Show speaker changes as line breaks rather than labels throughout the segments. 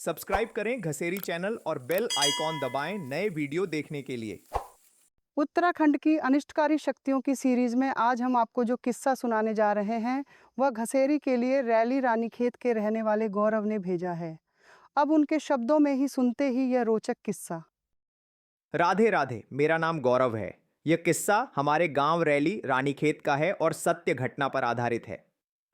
Subscribe करें घसेरी channel और bell icon दबाएं नए वीडियो देखने के लिए।
उत्तराखंड की अनिष्टकारी शक्तियों की सीरीज में आज हम आपको जो किस्सा सुनाने जा रहे हैं वह घसेरी के लिए रैली रानीखेत के रहने वाले गौरव ने भेजा है। अब उनके शब्दों में ही सुनते ही यह रोचक किस्सा।
राधे राधे, मेरा नाम गौरव है। यह किस्सा हमारे गांव रैली रानीखेत का है और सत्य घटना पर आधारित है।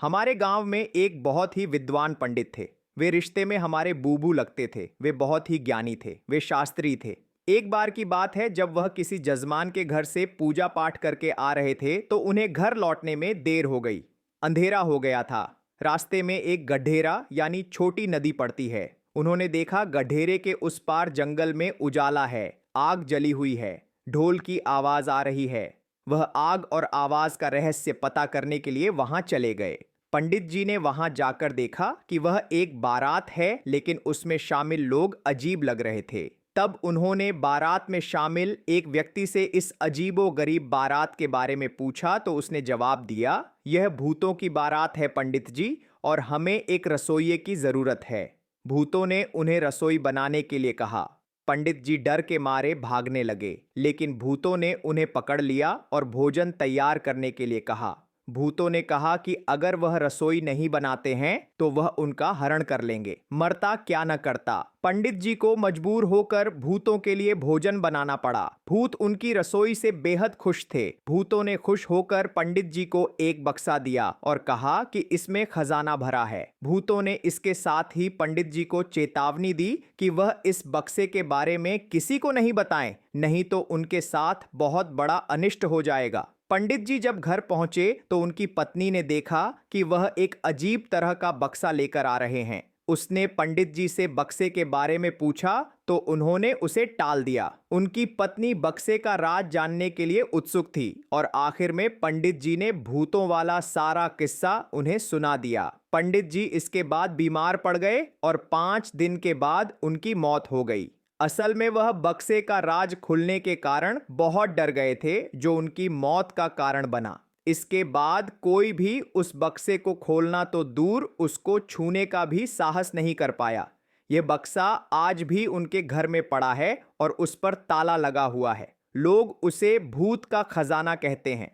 हमारे गांव में एक बहुत ही विद्वान पंडित थे। वे रिश्ते में हमारे बूबू लगते थे। वे बहुत ही ज्ञानी थे, वे शास्त्री थे। एक बार की बात है, जब वह किसी जजमान के घर से पूजा पाठ करके आ रहे थे तो उन्हें घर लौटने में देर हो गई। अंधेरा हो गया था। रास्ते में एक गड्ढेरा यानी छोटी नदी पड़ती है। उन्होंने देखा गड्ढेरे के उस पार जंगल में उजाला है, आग जली हुई है, ढोल की आवाज आ रही है। वह आग और आवाज का रहस्य पता करने के लिए वहां चले गए। पंडित जी ने वहां जाकर देखा कि वह एक बारात है, लेकिन उसमें शामिल लोग अजीब लग रहे थे। तब उन्होंने बारात में शामिल एक व्यक्ति से इस अजीबो गरीब बारात के बारे में पूछा तो उसने जवाब दिया, यह भूतों की बारात है पंडित जी, और हमें एक रसोइये की जरूरत है। भूतों ने उन्हें रसोई बनाने के लिए कहा। पंडित जी डर के मारे भागने लगे, लेकिन भूतों ने उन्हें पकड़ लिया और भोजन तैयार करने के लिए कहा। भूतों ने कहा कि अगर वह रसोई नहीं बनाते हैं तो वह उनका हरण कर लेंगे, मरता क्या न करता। पंडित जी को मजबूर होकर भूतों के लिए भोजन बनाना पड़ा। भूत उनकी रसोई से बेहद खुश थे। भूतों ने खुश होकर पंडित जी को एक बक्सा दिया और कहा कि इसमें खजाना भरा है। भूतों ने इसके साथ ही पंडित जी को चेतावनी दी कि वह इस बक्से के बारे में किसी को नहीं बताएं, नहीं तो उनके साथ बहुत बड़ा अनिष्ट हो जाएगा। पंडित जी जब घर पहुंचे तो उनकी पत्नी ने देखा कि वह एक अजीब तरह का बक्सा लेकर आ रहे हैं। उसने पंडित जी से बक्से के बारे में पूछा तो उन्होंने उसे टाल दिया। उनकी पत्नी बक्से का राज जानने के लिए उत्सुक थी और आखिर में पंडित जी ने भूतों वाला सारा किस्सा उन्हें सुना दिया। पंडित जी इसके बाद बीमार पड़ गए और 5 दिन के बाद उनकी मौत हो गई। असल में वह बक्से का राज खुलने के कारण बहुत डर गए थे, जो उनकी मौत का कारण बना। इसके बाद कोई भी उस बक्से को खोलना तो दूर, उसको छूने का भी साहस नहीं कर पाया। यह बक्सा आज भी उनके घर में पड़ा है और उस पर ताला लगा हुआ है। लोग उसे भूत का खजाना कहते हैं।